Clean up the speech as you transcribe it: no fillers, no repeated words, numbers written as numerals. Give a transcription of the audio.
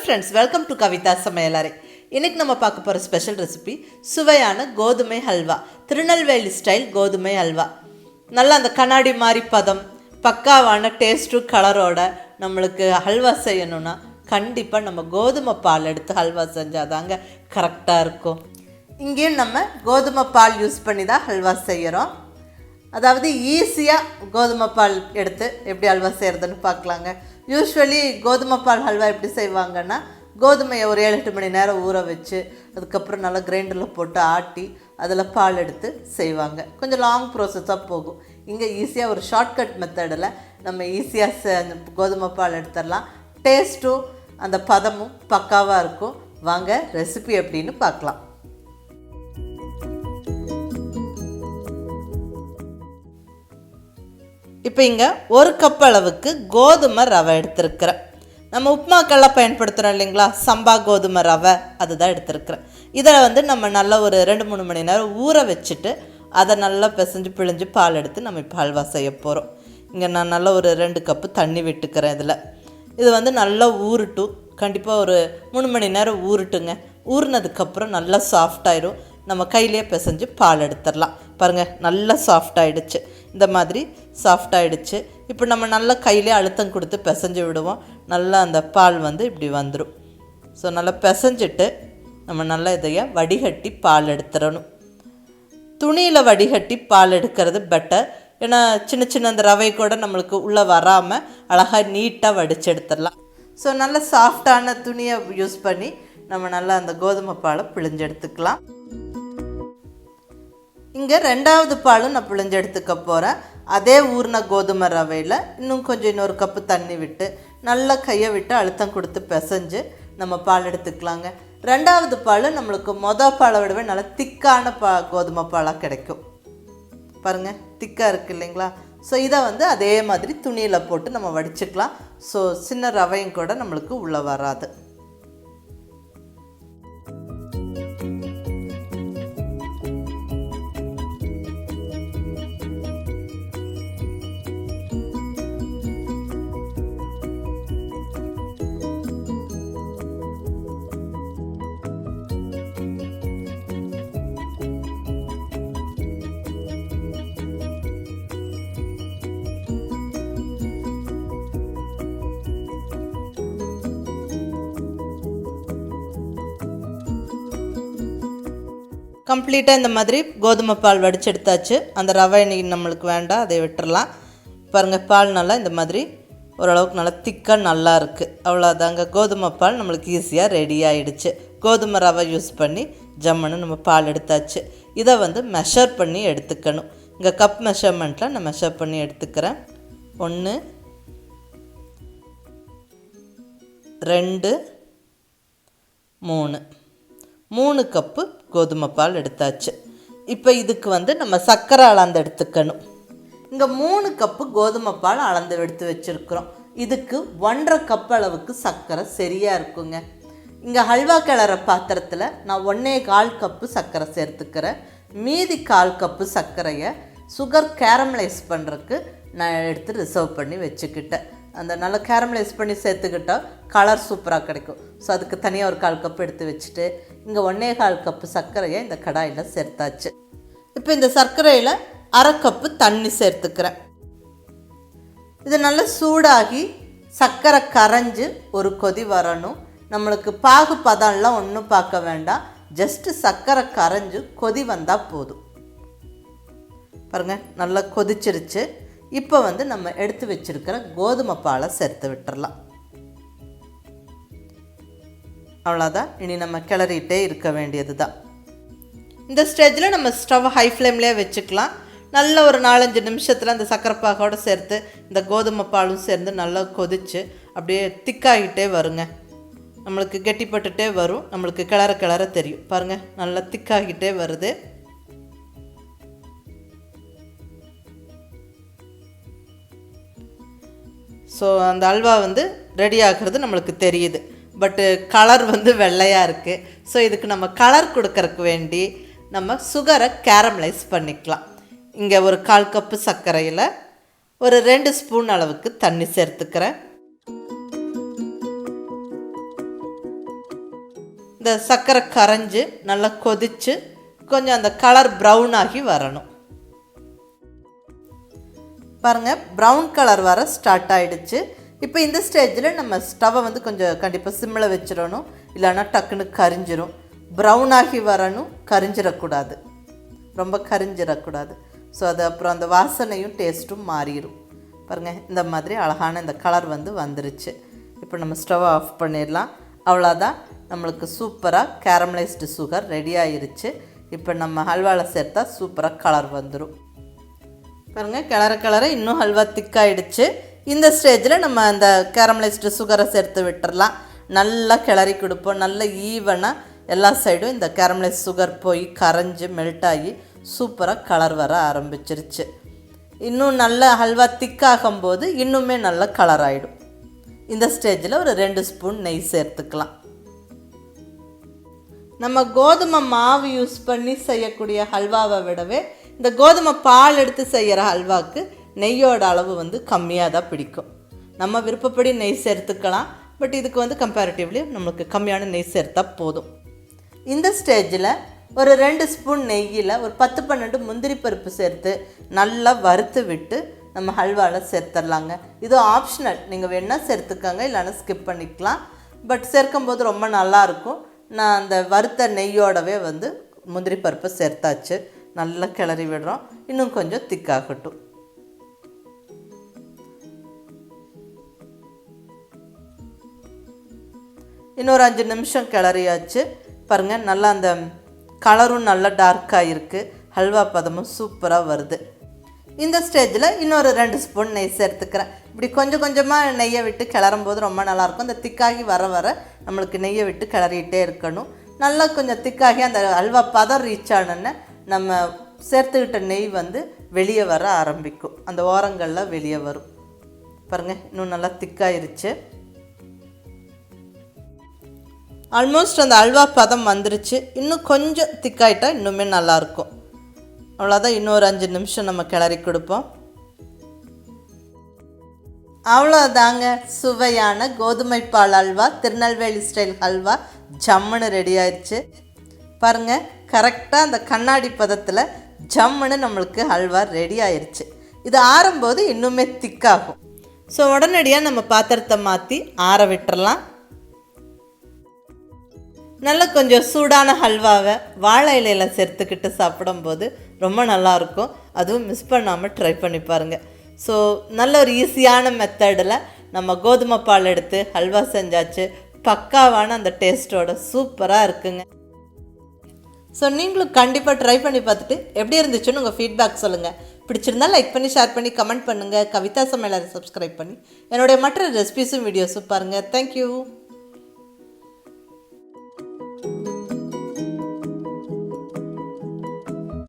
Friends, welcome to Kavitha சமையலறை. இன்றைக்கி நம்ம பார்க்க போகிற ஸ்பெஷல் ரெசிபி சுவையான கோதுமை ஹல்வா. திருநெல்வேலி ஸ்டைல் கோதுமை ஹல்வா. நல்லா அந்த கண்ணாடி மாதிரி பதம், பக்காவான டேஸ்ட்டு கலரோட நம்மளுக்கு ஹல்வா செய்யணுன்னா கண்டிப்பாக நம்ம கோதுமை பால் எடுத்து ஹல்வா செஞ்சால் தாங்க கரெக்டாக இருக்கும். இங்கேயும் நம்ம கோதுமை பால் யூஸ் பண்ணி தான் ஹல்வா செய்கிறோம். அதாவது ஈஸியாக கோதுமை பால் எடுத்து எப்படி ஹல்வா செய்கிறதுன்னு பார்க்கலாங்க. யூஸ்வலி கோதுமை பால் ஹல்வா எப்படி செய்வாங்கன்னா, கோதுமையை ஒரு 7-8 மணி நேரம் ஊற வச்சு அதுக்கப்புறம் நல்லா கிரைண்டரில் போட்டு ஆட்டி அதில் பால் எடுத்து செய்வாங்க. கொஞ்சம் லாங் ப்ராசஸாக போகும். இங்கே ஈஸியாக ஒரு ஷார்ட்கட் மெத்தடில் நம்ம ஈஸியாக கோதுமை பால் எடுத்துடலாம். டேஸ்ட்டும் அந்த பதமும் பக்காவாக இருக்கும். வாங்க ரெசிபி எப்படின்னு பார்க்கலாம். இப்போ இங்கே 1 கப் அளவுக்கு கோதுமை ரவை எடுத்துருக்கிறேன். நம்ம உப்புமாக்கெல்லாம் பயன்படுத்துகிறோம் இல்லைங்களா, சம்பா கோதுமை ரவை அதுதான் எடுத்துருக்கிறேன். இதை நம்ம நல்லா ஒரு 2-3 மணி நேரம் ஊற வச்சுட்டு அதை நல்லா பிசைஞ்சு பிழிஞ்சு பால் எடுத்து நம்ம இப்போ ஹல்வா செய்ய போகிறோம். இங்கே நான் நல்லா ஒரு 2 கப்பு தண்ணி விட்டுக்கிறேன். இது நல்லா ஊறட்டும். கண்டிப்பாக ஒரு 3 மணி நேரம் ஊறட்டுங்க. ஊறினதுக்கப்புறம் நல்லா சாஃப்டாயிடும். நம்ம கையிலே பிசைஞ்சு பால் எடுத்துடலாம். பாருங்கள், நல்லா சாஃப்டாகிடுச்சு. இந்த மாதிரி சாஃப்டாகிடுச்சு. இப்போ நம்ம நல்லா கையிலே அழுத்தம் கொடுத்து பிசைஞ்சு விடுவோம். நல்லா அந்த பால் இப்படி வந்துடும். ஸோ நல்லா பிசைஞ்சிட்டு நம்ம நல்லா இதைய வடிகட்டி பால் எடுத்துடணும். துணியில் வடிகட்டி பால் எடுக்கிறது பெட்டர். ஏன்னா சின்ன சின்ன அந்த ரவை கூட நம்மளுக்கு உள்ளே வராமல் அழகாக நீட்டாக வடித்து எடுத்துடலாம். ஸோ நல்ல சாஃப்டான துணியை யூஸ் பண்ணி நம்ம நல்லா அந்த கோதுமை பாலை பிழிஞ்சு எடுத்துக்கலாம். இங்கே 2வது பாலும் நான் பிழிஞ்சு எடுத்துக்க போகிறேன். அதே ஊறின கோதுமை ரவையில் இன்னொரு கப்பு தண்ணி விட்டு நல்லா கையை விட்டு அழுத்தம் கொடுத்து பிசைஞ்சு நம்ம பால் எடுத்துக்கலாங்க. 2வது பால் நம்மளுக்கு பாலை விடவே நல்லா திக்கான கோதுமை பாலாக கிடைக்கும். பாருங்கள், திக்காக இருக்குது இல்லைங்களா. ஸோ இதை அதே மாதிரி துணியில் போட்டு நம்ம வடிச்சுக்கலாம். ஸோ சின்ன ரவையும் கூட நம்மளுக்கு உள்ளே வராது. கம்ப்ளீட்டாக இந்த மாதிரி கோதுமை பால் வடித்து எடுத்தாச்சு. அந்த ரவை நம்மளுக்கு வேண்டாம், அதை விட்டுறலாம். பாருங்கள், பால் நல்லா இந்த மாதிரி ஓரளவுக்கு நல்லா திக்காக நல்லா இருக்குது. அவ்வளோதாங்க, கோதுமை பால் நம்மளுக்கு ஈஸியாக ரெடி ஆகிடுச்சு. கோதுமை ரவை யூஸ் பண்ணி ஜம்முன்னு நம்ம பால் எடுத்தாச்சு. இதை மெஷர் பண்ணி எடுத்துக்கணும். இங்கே கப் மெஷர்மெண்ட்டில் நான் மெஷர் பண்ணி எடுத்துக்கிறேன். 1 2 3 கப்பு கோதுமை பால் எடுத்தாச்சு. இப்போ இதுக்கு நம்ம சர்க்கரை அளந்து எடுத்துக்கணும். இங்கே 3 கப்பு கோதுமை பால் அளந்து எடுத்து வச்சுருக்குறோம். இதுக்கு 1.5 கப் அளவுக்கு சர்க்கரை சரியாக இருக்குங்க. இங்கே ஹல்வா கிளற பாத்திரத்தில் நான் 1.25 கப்பு சர்க்கரை சேர்த்துக்கிறேன். மீதி 1/4 கப்பு சர்க்கரையை சுகர் கேரமலைஸ் பண்ணுறதுக்கு நான் எடுத்து ரிசர்வ் பண்ணி வச்சுக்கிட்டேன். அந்த நல்லா கேரமலைஸ் பண்ணி சேர்த்துக்கிட்டால் கலர் சூப்பராக கிடைக்கும். ஸோ அதுக்கு தனியாக ஒரு 1/4 கப்பு எடுத்து வச்சுட்டு இங்கே 1.25 கப்பு சர்க்கரையை இந்த கடாயில் சேர்த்தாச்சு. இப்போ இந்த சர்க்கரையில் 1/2 கப்பு தண்ணி சேர்த்துக்கிறேன். இது நல்லா சூடாகி சர்க்கரை கரைஞ்சி ஒரு கொதி வரணும். நம்மளுக்கு பாகு பதம்லாம் ஒன்றும் பார்க்க வேண்டாம். ஜஸ்ட்டு சர்க்கரை கரைஞ்சி கொதி வந்தால் போதும். பாருங்கள், நல்லா கொதிச்சிருச்சு. இப்போ நம்ம எடுத்து வச்சுருக்கிற கோதுமை பாலை சேர்த்து விட்டுறலாம். அவ்வளோதான். இனி நம்ம கிளறிட்டே இருக்க வேண்டியது தான். இந்த ஸ்டேஜில் நம்ம ஸ்டவ் ஹை ஃப்ளேம்லேயே வச்சுக்கலாம். நல்ல ஒரு 4-5 நிமிஷத்தில் அந்த சர்க்கரை பாகோடு சேர்த்து இந்த கோதுமை பாலும் சேர்ந்து நல்லா கொதித்து அப்படியே திக்காகிட்டே வருங்க. நம்மளுக்கு கெட்டிப்பட்டுட்டே வரும். நம்மளுக்கு கிளற தெரியும். பாருங்கள், நல்லா திக்காகிட்டே வருது. ஸோ அந்த அல்வா ரெடி ஆகிறது நம்மளுக்கு தெரியுது. பட்டு கலர் வெள்ளையாக இருக்குது. ஸோ இதுக்கு நம்ம கலர் கொடுக்கறதுக்கு வேண்டி நம்ம சுகரை கேரமலைஸ் பண்ணிக்கலாம். இங்கே ஒரு 1/4 கப்பு சர்க்கரையில் ஒரு 2 ஸ்பூன் அளவுக்கு தண்ணி சேர்த்துக்கிறேன். இந்த சர்க்கரை கரைஞ்சி நல்லா கொதித்து கொஞ்சம் அந்த கலர் ப்ரௌன் ஆகி வரணும். பாருங்கள், ப்ரௌன் கலர் வர ஸ்டார்ட் ஆகிடுச்சு. இப்போ இந்த ஸ்டேஜில் நம்ம ஸ்டவ்வை வந்து கொஞ்சம் கண்டிப்பாக சிம்மில் வச்சிடணும், இல்லைன்னா டக்குன்னு கரிஞ்சிரும். ப்ரௌன் ஆகி வரணும், கரிஞ்சிடக்கூடாது, ரொம்ப கரிஞ்சிடக்கூடாது. ஸோ அது அப்புறம் அந்த வாசனையும் டேஸ்ட்டும் மாறிடும். பாருங்கள், இந்த மாதிரி அழகான இந்த கலர் வந்து வந்துருச்சு. இப்போ நம்ம ஸ்டவ்வை ஆஃப் பண்ணிடலாம். அவ்வளோதான், நம்மளுக்கு சூப்பராக கேரமலைஸ்டு சுகர் ரெடி ஆயிருச்சு. இப்போ நம்ம ஹல்வாவில் சேர்த்தா சூப்பராக கலர் வந்துடும். பாருங்கள், கிளற இன்னும் ஹல்வா திக்காயிடுச்சு. இந்த ஸ்டேஜில் நம்ம அந்த கேரமலைஸ்டு சுகரை சேர்த்து விட்டுடலாம். நல்லா கிளறி கொடுப்போம். நல்ல ஈவனாக எல்லா சைடும் இந்த கேரமலைஸ் சுகர் போய் கரைஞ்சி மெல்ட் ஆகி சூப்பராக கலர் வர ஆரம்பிச்சிருச்சு. இன்னும் நல்ல ஹல்வா திக்காகும்போது இன்னுமே நல்ல கலர் ஆகிடும். இந்த ஸ்டேஜில் ஒரு 2 ஸ்பூன் நெய் சேர்த்துக்கலாம். நம்ம கோதுமை மாவு யூஸ் பண்ணி செய்யக்கூடிய ஹல்வாவை விடவே இந்த கோதுமை பால் எடுத்து செய்கிற ஹல்வாவுக்கு நெய்யோட அளவு வந்து கம்மியாக தான் பிடிக்கும். நம்ம விருப்பப்படி நெய் சேர்த்துக்கலாம், பட் இதுக்கு வந்து கம்பேரிட்டிவ்லி நம்மளுக்கு கம்மியான நெய் சேர்த்தா போதும். இந்த ஸ்டேஜில் ஒரு 2 ஸ்பூன் நெய்யில் ஒரு 10-12 முந்திரி பருப்பு சேர்த்து நல்லா வறுத்து விட்டு நம்ம ஹல்வாவில் சேர்த்துடலாங்க. இது ஆப்ஷனல், நீங்கள் வேணால் சேர்த்துக்கோங்க, இல்லைன்னா ஸ்கிப் பண்ணிக்கலாம். பட் சேர்க்கும்போது ரொம்ப நல்லாயிருக்கும். நான் அந்த வறுத்த நெய்யோடவே வந்து முந்திரி பருப்பை சேர்த்தாச்சு. நல்லா கிளறி விடுறோம். இன்னும் கொஞ்சம் திக்காகட்டும். இன்னொரு 5 நிமிஷம் கிளறியாச்சு. பாருங்கள், நல்லா அந்த கலரும் நல்லா டார்க்காக இருக்குது. ஹல்வா பதமும் சூப்பராக வருது. இந்த ஸ்டேஜில் இன்னொரு 2 ஸ்பூன் நெய் சேர்த்துக்கிறேன். இப்படி கொஞ்சம் கொஞ்சமாக நெய்யை விட்டு கிளறும் போது ரொம்ப நல்லாயிருக்கும். இந்த திக்காகி வர வர நம்மளுக்கு நெய்யை விட்டு கிளறிகிட்டே இருக்கணும். நல்லா கொஞ்சம் திக்காகி அந்த ஹல்வா பதம் ரீச் ஆனோன்னு நம்ம சேர்த்துக்கிட்ட நெய் வந்து வெளியே வர ஆரம்பிக்கும். அந்த ஓரங்களில் வெளியே வரும். பாருங்கள், இன்னும் நல்லா திக்காயிருச்சு. ஆல்மோஸ்ட் அந்த அல்வா பதம் வந்துருச்சு. இன்னும் கொஞ்சம் திக்காயிட்டா இன்னுமே நல்லாயிருக்கும். அவ்வளோதான், இன்னொரு 5 நிமிஷம் நம்ம கிளறி கொடுப்போம். அவ்வளோதாங்க, சுவையான கோதுமை பால் அல்வா, திருநெல்வேலி ஸ்டைல் ஹல்வா ஜம்முன்னு ரெடி ஆயிடுச்சு. பாருங்கள், கரெக்டாக அந்த கண்ணாடி பதத்தில் ஜம்முன்னு நம்மளுக்கு ஹல்வா ரெடி ஆயிடுச்சு. இது ஆறும்போது இன்னுமே திக்காகும். ஸோ உடனடியாக நம்ம பாத்திரத்தை மாற்றி ஆற விட்டுறலாம். நல்லா கொஞ்சம் சூடான ஹல்வாவை வாழை இலையில் சேர்த்துக்கிட்டு சாப்பிடும்போது ரொம்ப நல்லாயிருக்கும். அதுவும் மிஸ் பண்ணாமல் ட்ரை பண்ணி பாருங்கள். ஸோ நல்ல ஒரு ஈஸியான மெத்தடில் நம்ம கோதுமை பால் எடுத்து ஹல்வா செஞ்சாச்சு. பக்காவான அந்த டேஸ்ட்டோட சூப்பராக இருக்குங்க. ஸோ நீங்களும் கண்டிப்பாக ட்ரை பண்ணி பார்த்துட்டு எப்படி இருந்துச்சுன்னு உங்கள் ஃபீட்பேக் சொல்லுங்கள். பிடிச்சிருந்தால் லைக் பண்ணி, ஷேர் பண்ணி, கமெண்ட் பண்ணுங்கள். கவிதா சமையலறை சப்ஸ்கிரைப் பண்ணி என்னுடைய மற்ற ரெசிபிஸும் வீடியோஸும் பாருங்கள். தேங்க்யூ.